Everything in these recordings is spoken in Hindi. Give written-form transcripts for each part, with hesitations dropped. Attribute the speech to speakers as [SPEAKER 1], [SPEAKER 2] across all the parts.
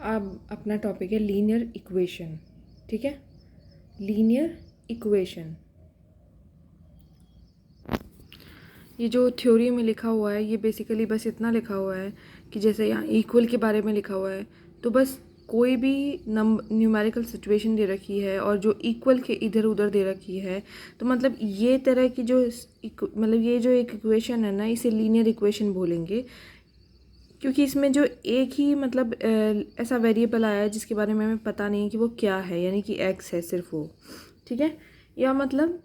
[SPEAKER 1] अब अपना टॉपिक है लीनियर इक्वेशन। ठीक है, लीनियर इक्वेशन ये जो थ्योरी में लिखा हुआ है ये बेसिकली बस इतना लिखा हुआ है कि जैसे यहाँ इक्वल के बारे में लिखा हुआ है, तो बस कोई भी न्यूमेरिकल सिचुएशन दे रखी है और जो इक्वल के इधर उधर दे रखी है, तो मतलब ये तरह की जो मतलब ये जो एक इक्वेशन है ना, इसे लीनियर इक्वेशन बोलेंगे, क्योंकि इसमें जो एक ही मतलब ऐसा वेरिएबल आया है जिसके बारे में हमें पता नहीं है कि वो क्या है, यानी कि एक्स है सिर्फ वो। ठीक है, या मतलब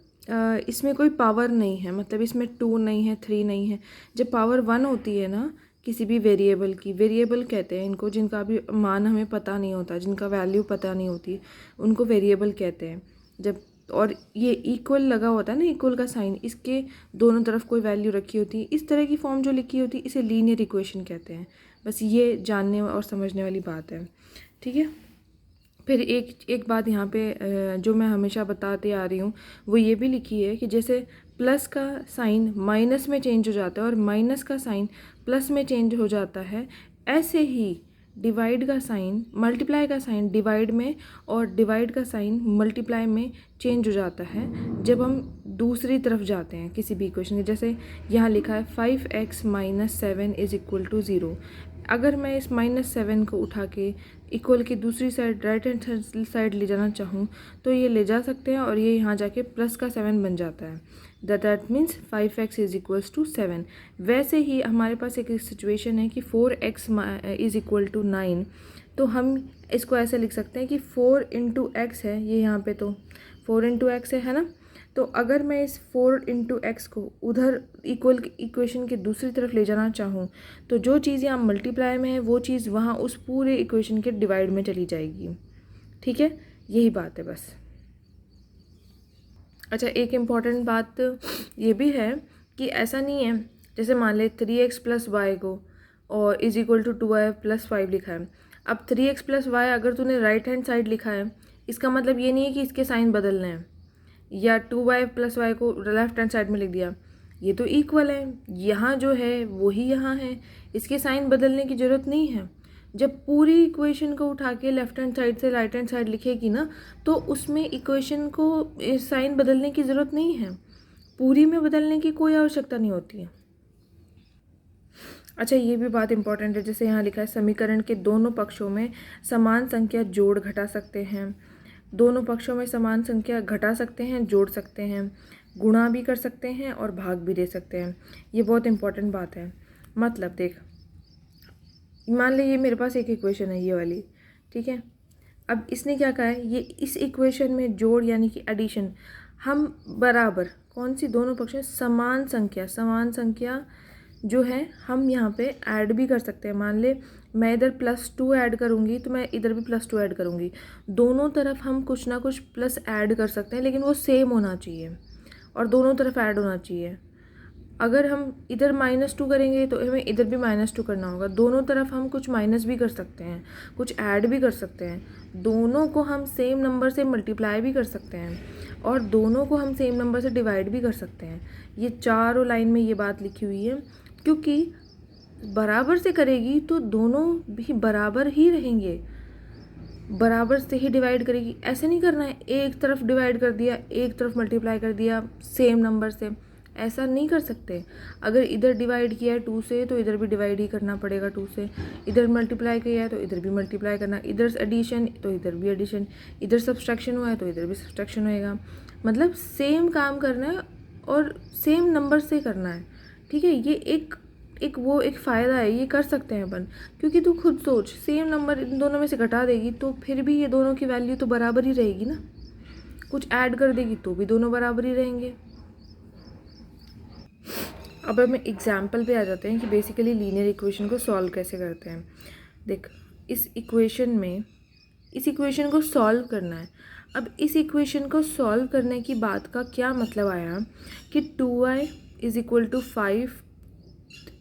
[SPEAKER 1] इसमें कोई पावर नहीं है, मतलब इसमें 2 नहीं है, 3 नहीं है। जब पावर 1 होती है ना किसी भी वेरिएबल की, वेरिएबल कहते हैं इनको जिनका भी मान हमें पता नहीं होता, जिनका वैल्यू पता नहीं होती, उनको वेरिएबल कहते हैं। जब और ये इक्वल लगा होता है ना, इक्वल का साइन, इसके दोनों तरफ कोई वैल्यू रखी होती है, इस तरह की फॉर्म जो लिखी होती है इसे लीनियर इक्वेशन कहते हैं। बस ये जानने और समझने वाली बात है। ठीक है, फिर एक बात यहाँ पे जो मैं हमेशा बताते आ रही हूँ वो ये भी लिखी है कि जैसे प्लस का साइन माइनस में चेंज हो जाता है और माइनस का साइन प्लस में चेंज हो जाता है, ऐसे ही डिवाइड का साइन, मल्टीप्लाई का साइन डिवाइड में और डिवाइड का साइन मल्टीप्लाई में चेंज हो जाता है जब हम दूसरी तरफ जाते हैं किसी भी इक्वेशन के। जैसे यहाँ लिखा है 5x - 7 इज़ इक्वल टू 0। अगर मैं इस -7 को उठा के इक्वल की दूसरी साइड, राइट हैंड साइड ले जाना चाहूँ तो ये ले जा सकते हैं और ये यहाँ जाके प्लस का 7 बन जाता है। That means 5x is equals to 7। वैसे ही हमारे पास एक सिचुएशन है कि 4x इज़ इक्वल टू 9, तो हम इसको ऐसे लिख सकते हैं कि 4 इंटू एक्स है, ये यहाँ पे तो 4 इंटू एक्स है ना। तो अगर मैं इस 4 इंटू एक्स को उधर इक्वल इक्वेशन के दूसरी तरफ ले जाना चाहूँ तो जो चीज़ यहाँ मल्टीप्लाई में है वो चीज़ वहाँ उस पूरे इक्वेशन के डिवाइड में चली जाएगी। ठीक है, यही बात है बस। अच्छा, एक इम्पॉर्टेंट बात ये भी है कि ऐसा नहीं है, जैसे मान ले 3x प्लस वाई को और is equal to 2y plus 5 लिखा है। अब 3x प्लस वाई अगर तूने राइट हैंड साइड लिखा है, इसका मतलब ये नहीं है कि इसके साइन बदलने हैं, या 2y प्लस वाई को लेफ्ट हैंड साइड में लिख दिया, ये तो इक्वल है, यहाँ जो है वही यहाँ है, इसके साइन बदलने की ज़रूरत नहीं है। जब पूरी इक्वेशन को उठा के लेफ्ट हैंड साइड से राइट हैंड साइड लिखेगी ना, तो उसमें इक्वेशन को साइन बदलने की ज़रूरत नहीं है, पूरी में बदलने की कोई आवश्यकता नहीं होती है। अच्छा, ये भी बात इंपॉर्टेंट है, जैसे यहाँ लिखा है समीकरण के दोनों पक्षों में समान संख्या जोड़ घटा सकते हैं। दोनों पक्षों में समान संख्या घटा सकते हैं, जोड़ सकते हैं, गुणा भी कर सकते हैं और भाग भी दे सकते हैं। ये बहुत इंपॉर्टेंट बात है। मतलब देख, मान ली ये मेरे पास एक इक्वेशन है ये वाली, ठीक है। अब इसने क्या कहा है, ये इस इक्वेशन में जोड़ यानी कि एडिशन, हम बराबर कौन सी, दोनों पक्ष में समान संख्या जो है हम यहाँ पे ऐड भी कर सकते हैं। मान ले मैं इधर +2 ऐड करूँगी तो मैं इधर भी +2 ऐड करूँगी, दोनों तरफ हम कुछ ना कुछ प्लस ऐड कर सकते हैं, लेकिन वो सेम होना चाहिए और दोनों तरफ ऐड होना चाहिए। अगर हम इधर -2 करेंगे तो हमें इधर भी -2 करना होगा। दोनों तरफ हम कुछ माइनस भी कर सकते हैं, कुछ ऐड भी कर सकते हैं, दोनों को हम सेम नंबर से मल्टीप्लाई भी कर सकते हैं और दोनों को हम सेम नंबर से डिवाइड भी कर सकते हैं। ये चारों लाइन में ये बात लिखी हुई है, क्योंकि बराबर से करेगी तो दोनों भी बराबर ही रहेंगे, बराबर से ही डिवाइड करेगी। ऐसे नहीं करना है एक तरफ डिवाइड कर दिया, एक तरफ मल्टीप्लाई कर दिया सेम नंबर से, ऐसा नहीं कर सकते। अगर इधर डिवाइड किया है 2 से तो इधर भी डिवाइड ही करना पड़ेगा 2 से, इधर मल्टीप्लाई किया है तो इधर भी मल्टीप्लाई करना, इधर एडिशन तो इधर भी एडिशन, इधर सब्सट्रैक्शन हुआ है तो इधर भी सब्सट्रैक्शन होएगा। मतलब सेम काम करना है और सेम नंबर से करना है। ठीक है, ये एक फ़ायदा है, ये कर सकते हैं अपन, क्योंकि तू खुद सोच, सेम नंबर इन दोनों में से घटा देगी तो फिर भी ये दोनों की वैल्यू तो बराबर ही रहेगी ना, कुछ ऐड कर देगी तो भी दोनों बराबर ही रहेंगे। अब हम एग्जाम्पल पे आ जाते हैं कि बेसिकली लीनियर इक्वेशन को सॉल्व कैसे करते हैं। देख, इस इक्वेशन को सॉल्व करना है। अब इस इक्वेशन को सॉल्व करने की बात का क्या मतलब आया कि 2y is equal to 5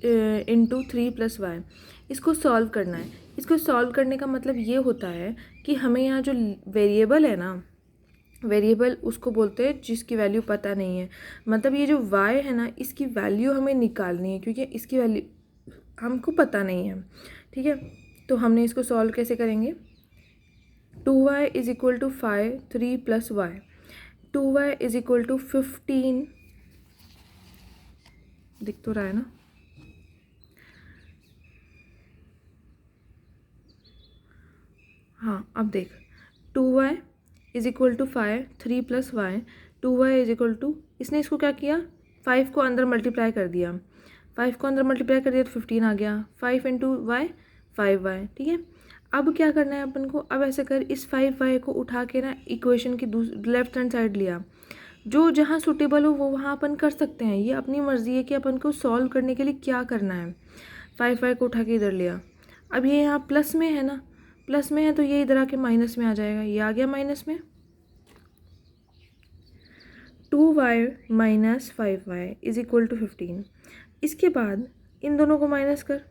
[SPEAKER 1] into 3 + y, इसको सॉल्व करना है। इसको सॉल्व करने का मतलब ये होता है कि हमें यहाँ जो वेरिएबल है ना, वेरिएबल उसको बोलते हैं जिसकी वैल्यू पता नहीं है। मतलब ये जो y है ना, इसकी वैल्यू हमें निकालनी है, क्योंकि इसकी वैल्यू हमको पता नहीं है। ठीक है, तो हमने इसको सॉल्व कैसे करेंगे? 2y is equal to 5, 3 plus y, 2y is equal to 15, दिख तो रहा है ना? हाँ, अब देख, 2y is equal to 5, 3 plus y, 2y is equal to, इसने इसको क्या किया, 5 को अंदर मल्टीप्लाई कर दिया, 5 को अंदर मल्टीप्लाई कर दिया तो 15 आ गया, 5 इंटू वाई 5y, ठीक है। अब क्या करना है अपन को, अब ऐसे कर, इस 5y को उठा के ना इक्वेशन की लेफ्ट हैंड साइड लिया, जो जहाँ सूटेबल हो वो वहाँ अपन कर सकते हैं, ये अपनी मर्ज़ी है कि अपन को सॉल्व करने के लिए क्या करना है। 5y को उठा के इधर लिया, अब ये यहाँ प्लस में है ना, प्लस में है तो ये इधर आके माइनस में आ जाएगा, ये आ गया माइनस में, 2y minus 5y is equal to 15। इसके बाद इन दोनों को माइनस कर,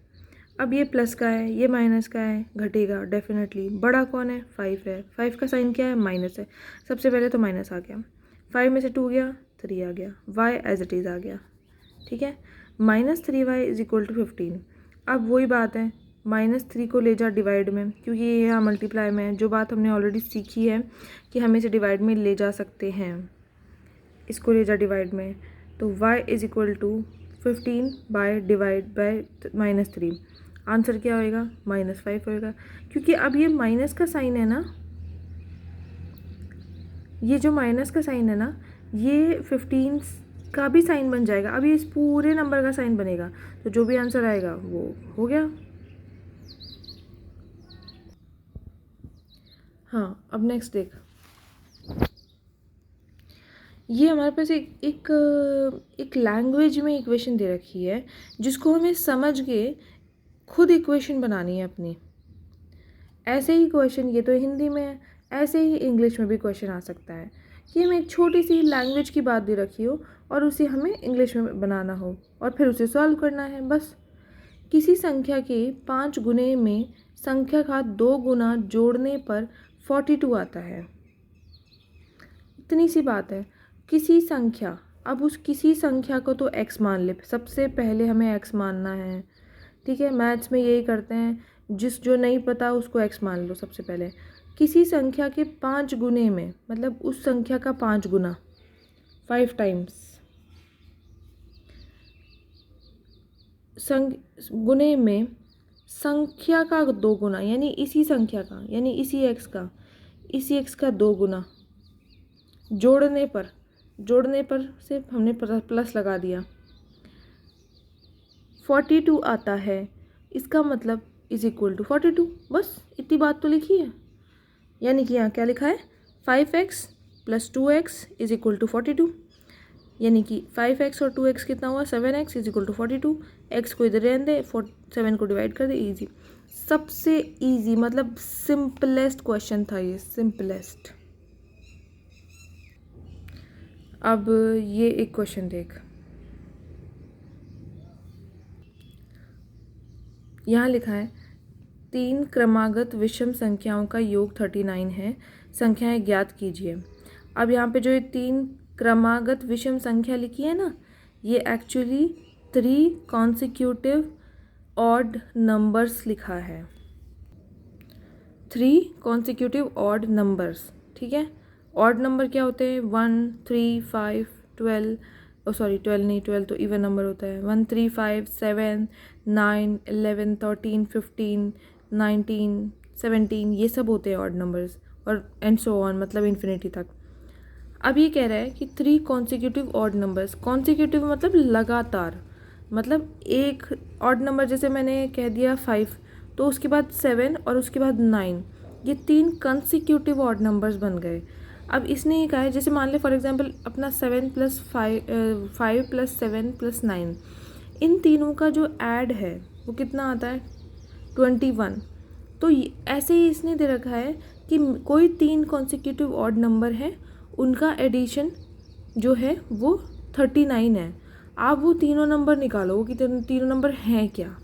[SPEAKER 1] अब ये प्लस का है, ये माइनस का है, घटेगा डेफिनेटली, बड़ा कौन है, 5 है, 5 का साइन क्या है, माइनस है, सबसे पहले तो माइनस आ गया, 5 में से 2 गया, 3 आ गया, y एज इट इज़ आ गया, ठीक है, minus 3y is equal to 15। अब वही बात है, -3 को ले जा डिवाइड में, क्योंकि ये यहाँ मल्टीप्लाई में है, जो बात हमने ऑलरेडी सीखी है कि हम इसे डिवाइड में ले जा सकते हैं, इसको ले जा डिवाइड में, तो y is equal to 15 by divide by -3, answer क्या होएगा, -5 होएगा, क्योंकि अब ये माइनस का साइन है ना, ये जो माइनस का साइन है ना, ये 15 का भी साइन बन जाएगा, अब ये इस पूरे नंबर का साइन बनेगा, तो जो भी आंसर आएगा वो हो गया। हाँ, अब नेक्स्ट देख, ये हमारे पास एक लैंग्वेज में इक्वेशन दे रखी है, जिसको हमें समझ के खुद इक्वेशन बनानी है अपनी। ऐसे ही क्वेश्चन, ये तो हिंदी में है, ऐसे ही इंग्लिश में भी क्वेश्चन आ सकता है कि हमें एक छोटी सी लैंग्वेज की बात दे रखी हो और उसे हमें इंग्लिश में बनाना हो और फिर उसे सॉल्व करना है। बस किसी संख्या के 5 गुने में संख्या का 2 गुना जोड़ने पर 42 आता है, इतनी सी बात है। किसी संख्या, अब उस किसी संख्या को तो x मान ले, सबसे पहले हमें x मानना है, ठीक है, मैथ्स में यही करते हैं, जो नहीं पता उसको x मान लो सबसे पहले। किसी संख्या के 5 गुने में, मतलब उस संख्या का 5 गुना, 5 टाइम्स, गुने में संख्या का 2 गुना, यानी इसी संख्या का, यानी इसी x का 2 गुना जोड़ने पर से हमने प्लस लगा दिया, 42 आता है, इसका मतलब इज इक्वल टू 42, बस इतनी बात तो लिखी है। यानी कि यहाँ क्या लिखा है, 5x plus 2x is equal to 42, यानी कि 5x और 2x कितना हुआ, 7x is equal to 42, x को इधर रहने दे, 7 को डिवाइड कर दे, इजी, सबसे इजी, मतलब सिंपलेस्ट क्वेश्चन था ये, सिंपलेस्ट। अब ये एक क्वेश्चन देख, यहाँ लिखा है 3 क्रमागत विषम संख्याओं का योग 39 है, संख्याएं ज्ञात कीजिए। अब यहाँ पे जो ये 3 क्रमागत विषम संख्या लिखी है ना, ये एक्चुअली 3 कॉन्सिक्यूटिव ऑड नंबर्स लिखा है, 3 कॉन्सिक्यूटिव ऑड नंबर्स, ठीक है। ऑड नंबर क्या होते हैं, 1, 3, 5, 12, सॉरी 12 नहीं, 12 तो इवन नंबर होता है, 1, 3, 5, 7, 9, 11, 13, 15, 19, 17, ये सब होते हैं ऑड नंबर्स, और एंड सो ऑन, मतलब इन्फिनिटी तक। अब ये कह रहा है कि 3 कॉन्सिक्यूटिव ऑड नंबर्स, कॉन्सिक्यूटिव मतलब लगातार, मतलब एक ऑड नंबर, जैसे मैंने कह दिया 5, तो उसके बाद 7 और उसके बाद 9, ये 3 कंसिक्यूटिव ऑड नंबर्स बन गए। अब इसने ये कहा है, जैसे मान ले फॉर एग्जांपल अपना 7 + 5 + 7 + 9, इन तीनों का जो ऐड है वो कितना आता है, 21। तो ऐसे ही इसने दे रखा है कि कोई 3 कॉन्सिक्यूटिव ऑड नंबर है, उनका एडिशन जो है वो 39 है। आप वो तीनों नंबर निकालो, वो तीनों नंबर हैं क्या।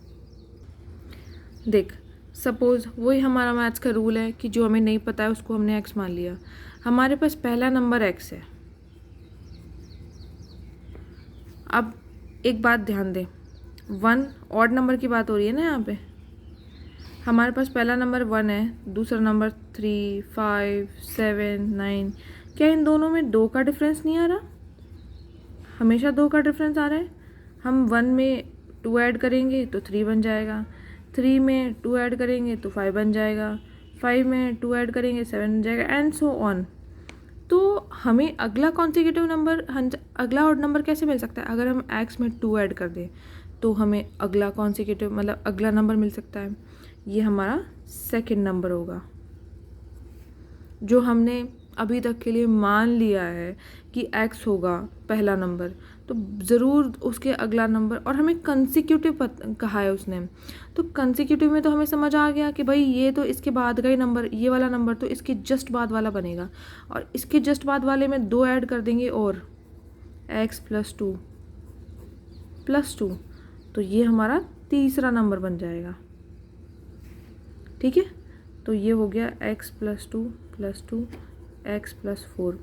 [SPEAKER 1] देख, सपोज़ वही हमारा मैथ्स का रूल है कि जो हमें नहीं पता है उसको हमने x मान लिया। हमारे पास पहला नंबर x है। अब एक बात ध्यान दे, 1 ऑड नंबर की बात हो रही है ना यहाँ पे। हमारे पास पहला नंबर 1 है, दूसरा नंबर 3, 5, 7, 9। क्या इन दोनों में 2 का डिफरेंस नहीं आ रहा? हमेशा 2 का डिफरेंस आ रहा है। हम 1 में 2 ऐड करेंगे तो 3 बन जाएगा, 3 में 2 ऐड करेंगे तो 5 बन जाएगा, 5 में 2 ऐड करेंगे 7 बन जाएगा, एंड सो ऑन। तो हमें अगला कॉन्सिक्यूटिव नंबर, अगला ऑड नंबर कैसे मिल सकता है? अगर हम x में 2 ऐड कर दें तो हमें अगला कॉन्सिक्यूटिव मतलब अगला नंबर मिल सकता है। ये हमारा सेकंड नंबर होगा, जो हमने अभी तक के लिए मान लिया है कि x होगा पहला नंबर, तो ज़रूर उसके अगला नंबर। और हमें कंसिक्यूटिव कहा है उसने, तो कंसिक्यूटिव में तो हमें समझ आ गया कि भाई ये तो इसके बाद का ही नंबर, ये वाला नंबर तो इसके जस्ट बाद वाला बनेगा, और इसके जस्ट बाद वाले में 2 ऐड कर देंगे और x + 2 + 2, तो ये हमारा तीसरा नंबर बन जाएगा। ठीक है, तो ये हो गया x + 2 + 2 x + 4।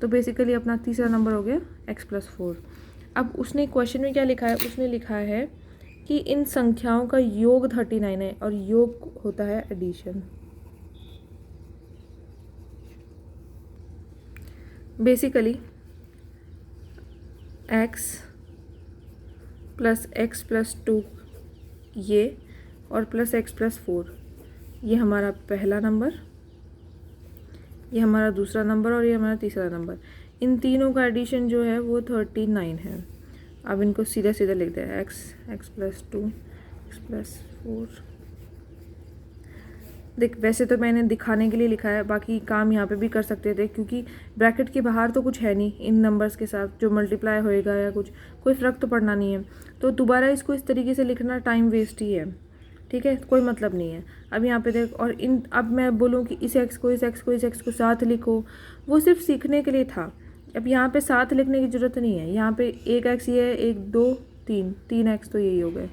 [SPEAKER 1] तो बेसिकली अपना तीसरा नंबर हो गया x + 4। अब उसने क्वेश्चन में क्या लिखा है? उसने लिखा है कि इन संख्याओं का योग 39 है और योग होता है एडिशन। बेसिकली x + x + 2 ये और + x + 4, ये हमारा पहला नंबर, ये हमारा दूसरा नंबर और ये हमारा तीसरा नंबर। इन तीनों का एडिशन जो है वो 39 है। अब इनको सीधा सीधा लिख दें, x + 2 x + 4। देख, वैसे तो मैंने दिखाने के लिए लिखा है, बाकी काम यहाँ पे भी कर सकते थे, क्योंकि ब्रैकेट के बाहर तो कुछ है नहीं इन नंबर्स के साथ जो मल्टीप्लाई होएगा या कुछ, कोई फ़र्क तो पड़ना नहीं है। तो दोबारा इसको इस तरीके से लिखना टाइम वेस्ट ही है। ठीक है, कोई मतलब नहीं है। अब यहाँ पे देख, और अब मैं बोलूँ कि इस x को इस x को इस x को साथ लिखो, वो सिर्फ सीखने के लिए था। अब यहाँ पे साथ लिखने की ज़रूरत नहीं है। यहाँ पे एक x ये है, 1 2 3 x तो यही हो गए,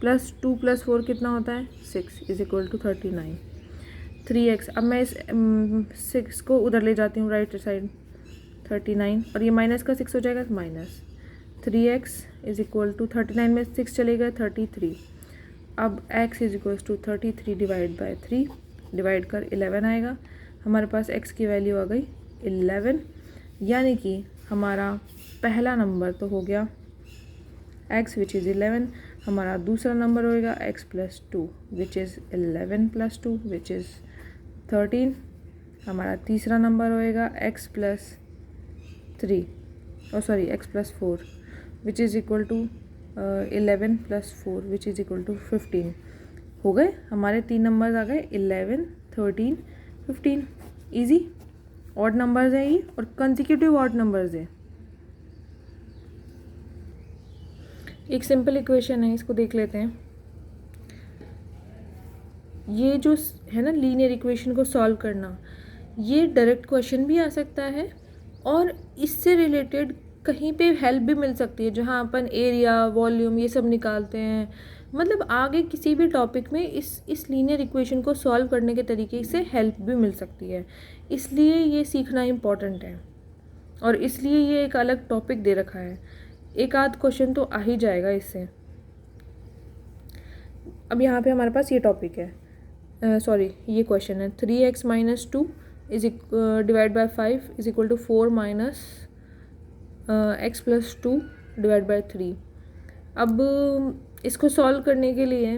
[SPEAKER 1] +2 + 4 कितना होता है? 6 = 39। 3x, अब मैं इस 6 को उधर ले जाती हूँ राइट साइड, 39, और ये माइनस का 6 हो जाएगा, -3x = 39 में 6 चलेगा 33। अब x = 33 / 3, डिवाइड कर 11 आएगा। हमारे पास x की वैल्यू आ गई 11, यानी कि हमारा पहला नंबर तो हो गया x which is 11, हमारा दूसरा नंबर होएगा x + 2 which is 11 + 2 which is 13, हमारा तीसरा नंबर होएगा x + 3 x + 4 which is equal to 11 + 4 which is equal to 15। हो गए हमारे 3 नंबर्स आ गए, 11 13 15। इजी ऑड नंबर्स हैं ये, और कंसेक्यूटिव ऑड नंबर्स हैं। एक सिंपल इक्वेशन है, इसको देख लेते हैं। ये जो है ना लीनियर इक्वेशन को सॉल्व करना, ये डायरेक्ट क्वेश्चन भी आ सकता है और इससे रिलेटेड कहीं पे हेल्प भी मिल सकती है, जहाँ अपन एरिया वॉल्यूम ये सब निकालते हैं। मतलब आगे किसी भी टॉपिक में इस लीनियर इक्वेशन को सॉल्व करने के तरीके से हेल्प भी मिल सकती है, इसलिए ये सीखना इम्पॉर्टेंट है और इसलिए ये एक अलग टॉपिक दे रखा है। एक आध क्वेश्चन तो आ ही जाएगा इससे। अब यहाँ पे हमारे पास ये टॉपिक है, ये क्वेश्चन है 3x - 2 / 5 = 4 - x + 2 / 3। अब इसको सॉल्व करने के लिए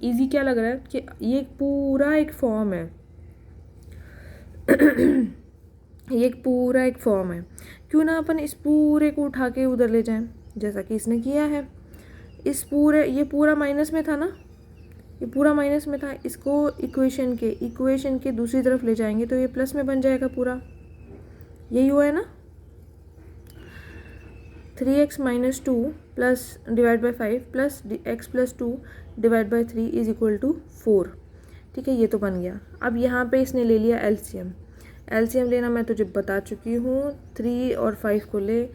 [SPEAKER 1] इजी क्या लग रहा है कि ये पूरा एक फॉर्म है ये एक पूरा एक फॉर्म है। क्यों ना अपन इस पूरे को उठा के उधर ले जाएं, जैसा कि इसने किया है। ये पूरा माइनस में था ना, ये पूरा माइनस में था, इसको इक्वेशन के दूसरी तरफ ले जाएंगे तो ये प्लस में बन जाएगा पूरा। यही हुआ है ना, 3x - 2 / 5 + x + 2 / 3 = 4। ठीक है, ये तो बन गया। अब यहाँ पे इसने ले लिया एलसीएम लेना मैं तुझे बता चुकी हूँ। 3 और 5 को ले,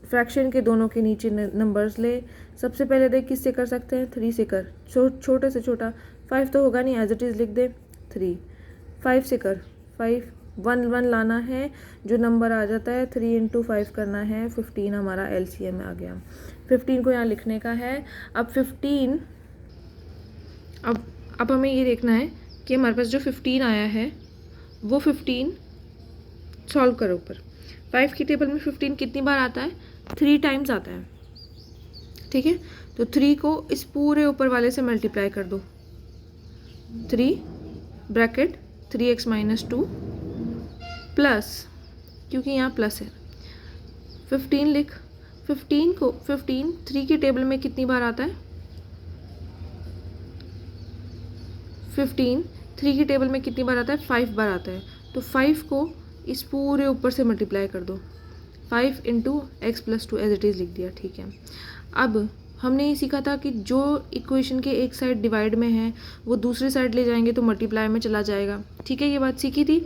[SPEAKER 1] फ्रैक्शन के दोनों के नीचे नंबर्स ले। सबसे पहले देख किससे कर सकते हैं, 3 से कर, छोटे से छोटा। 5 तो होगा नहीं, एज इट इज़ लिख दे 3। 5 से कर, 5 1 लाना है, जो नंबर आ जाता है 3 × 5 करना है, 15 हमारा एलसीएम आ गया। 15 को यहाँ लिखने का है। अब अब हमें ये देखना है कि हमारे पास जो 15 आया है वो 15 सॉल्व करो ऊपर। 5 की टेबल में 15 कितनी बार आता है? 3 टाइम्स आता है, ठीक है। तो 3 को इस पूरे ऊपर वाले से मल्टीप्लाई कर दो, 3 ब्रैकेट 3x माइनस 2 प्लस, क्योंकि यहाँ प्लस है, 15 लिख। 15 3 की टेबल में कितनी बार आता है? 15 3 की टेबल में कितनी बार आता है? 5 बार आता है। तो 5 को इस पूरे ऊपर से मल्टीप्लाई कर दो, 5 into x plus 2 as it is लिख दिया, ठीक है। अब हमने ये सीखा था कि जो इक्वेशन के एक साइड डिवाइड में है वो दूसरी साइड ले जाएंगे तो मल्टीप्लाई में चला जाएगा, ठीक है। ये बात सीखी थी,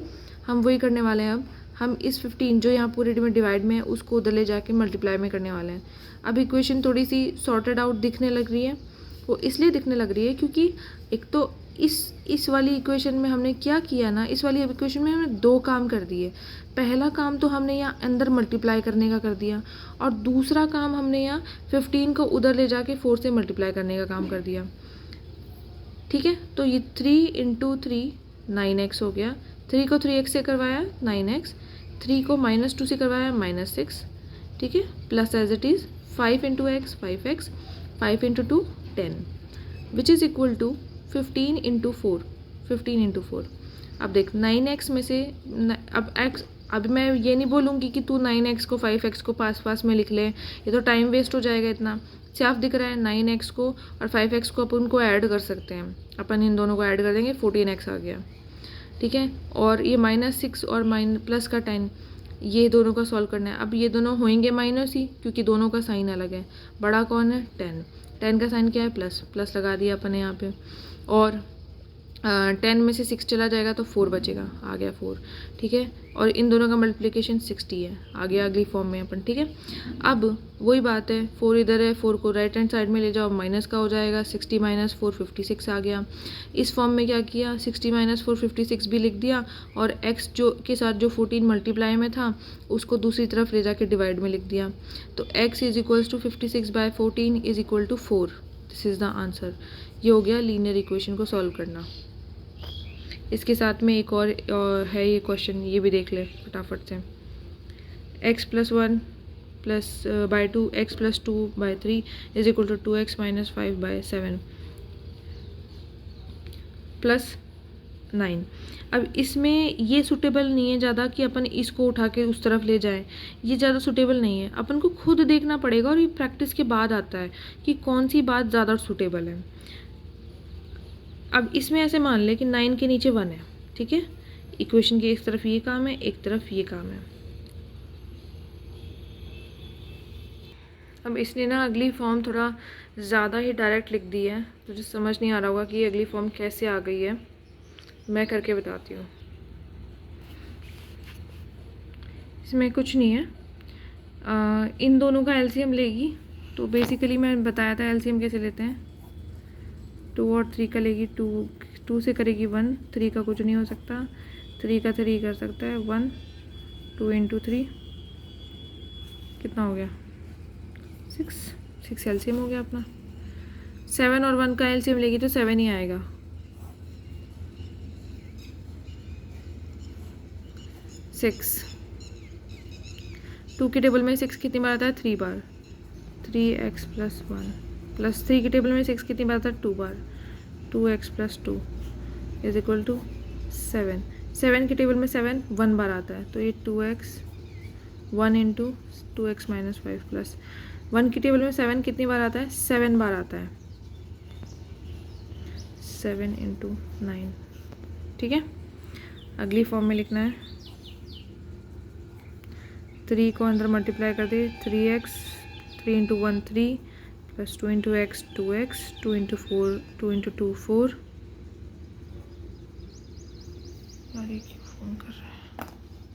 [SPEAKER 1] हम वही करने वाले हैं। अब हम इस 15 जो यहाँ पूरे में डिवाइड में है उसको उधर ले जाके मल्टीप्लाई में करने वाले हैं। अब इक्वेशन थोड़ी सी सॉर्टेड आउट दिखने लग रही है। वो इसलिए दिखने लग रही है क्योंकि एक तो इस वाली इक्वेशन में हमने क्या किया ना, इस वाली इक्वेशन में हमने 2 काम कर दिए। पहला काम तो हमने यहाँ अंदर मल्टीप्लाई करने का कर दिया, और दूसरा काम हमने यहाँ 15 को उधर ले जाके 4 से मल्टीप्लाई करने का काम कर दिया, ठीक है। तो ये 3 इंटू 3 9x हो गया। 3 को 3x से करवाया 9x, 3 को -2 से करवाया -6, ठीक है, plus as it is 5 into x 5x, 5 into 2 10, which is equal to 15 into 4, 15 into 4। अब देख 9x में से अब मैं ये नहीं बोलूँगी कि तू 9x को 5x को पास में लिख ले, ये तो टाइम वेस्ट हो जाएगा। इतना साफ दिख रहा है, 9x को और 5x को अपन को ऐड कर सकते हैं, अपन इन दोनों को ऐड कर देंगे, 14x आ गया, ठीक है। और ये -6 और प्लस का 10, ये दोनों का सॉल्व करना है। अब ये दोनों होंगे माइनस ही, क्योंकि दोनों का साइन अलग है। बड़ा कौन है? 10 का साइन क्या है? प्लस लगा दिया अपन ने यहाँ पे, और 10 में से 6 चला जाएगा तो 4 बचेगा, आ गया 4, ठीक है। और इन दोनों का मल्टीप्लिकेशन 60 है, आ गया अगली फॉर्म में अपन, ठीक है। अब वही बात है, 4 इधर है, 4 को राइट हैंड साइड में ले जाओ, माइनस का हो जाएगा, 60 माइनस 4 56 आ गया। इस फॉर्म में क्या किया, 60 माइनस 4 56 भी लिख दिया, और x जो के साथ जो 14 मल्टीप्लाई में था उसको दूसरी तरफ ले जाके डिवाइड में लिख दिया। तो x is equals to 56/14 is equal to 4। This is the answer. ये हो गया लीनियर इक्वेशन को सॉल्व करना। इसके साथ में एक और है ये क्वेश्चन, ये भी देख ले फटाफट से। x + 1 by 2 x + 2/3 is equal to 2x - 5/7 + 9। अब इसमें ये सूटेबल नहीं है ज़्यादा कि अपन इसको उठा के उस तरफ ले जाएं, ये ज़्यादा सूटेबल नहीं है। अपन को खुद देखना पड़ेगा, और ये प्रैक्टिस के बाद आता है कि कौन सी बात ज़्यादा सूटेबल है। अब इसमें ऐसे मान ले कि 9 के नीचे 1 है, ठीक है। इक्वेशन के एक तरफ ये काम है, एक तरफ ये काम है। अब इसने ना अगली फॉर्म थोड़ा ज़्यादा ही डायरेक्ट लिख दी है, तुझे समझ नहीं आ रहा होगा कि ये अगली फॉर्म कैसे आ गई है। मैं करके बताती हूँ। इसमें कुछ नहीं है, इन दोनों का एलसीएम लेगी। तो बेसिकली मैं बताया था एलसीएम कैसे लेते हैं। 2 और 3 का लेगी, 2 से करेगी 1, 3 का कुछ नहीं हो सकता, 3 का 3 कर सकता है 1, 2 इंटू 3 कितना हो गया 6 एलसीएम हो गया अपना। 7 और 1 का एलसीएम लेगी तो 7 ही आएगा। 6 2 की टेबल में 6 कितनी बार आता है? 3 बार। 3x + 1 प्लस 3 की टेबल में 6 कितनी बार आता है? 2 बार। 2x + 2 is equal to 7। 7 की टेबल में 7 1 बार आता है, तो ये 2x 1 इंटू 2x - 5 प्लस 1 की टेबल में 7 कितनी बार आता है? 7 बार आता है, 7 इंटू 9, ठीक है। अगली फॉर्म में लिखना है, 3 को अंदर मल्टीप्लाई कर दे, 3x 3 into 1 3 plus 2 into x 2x 2 into 4 2 into 2 4। यार ये क्यों फ़ोन कर रहा है?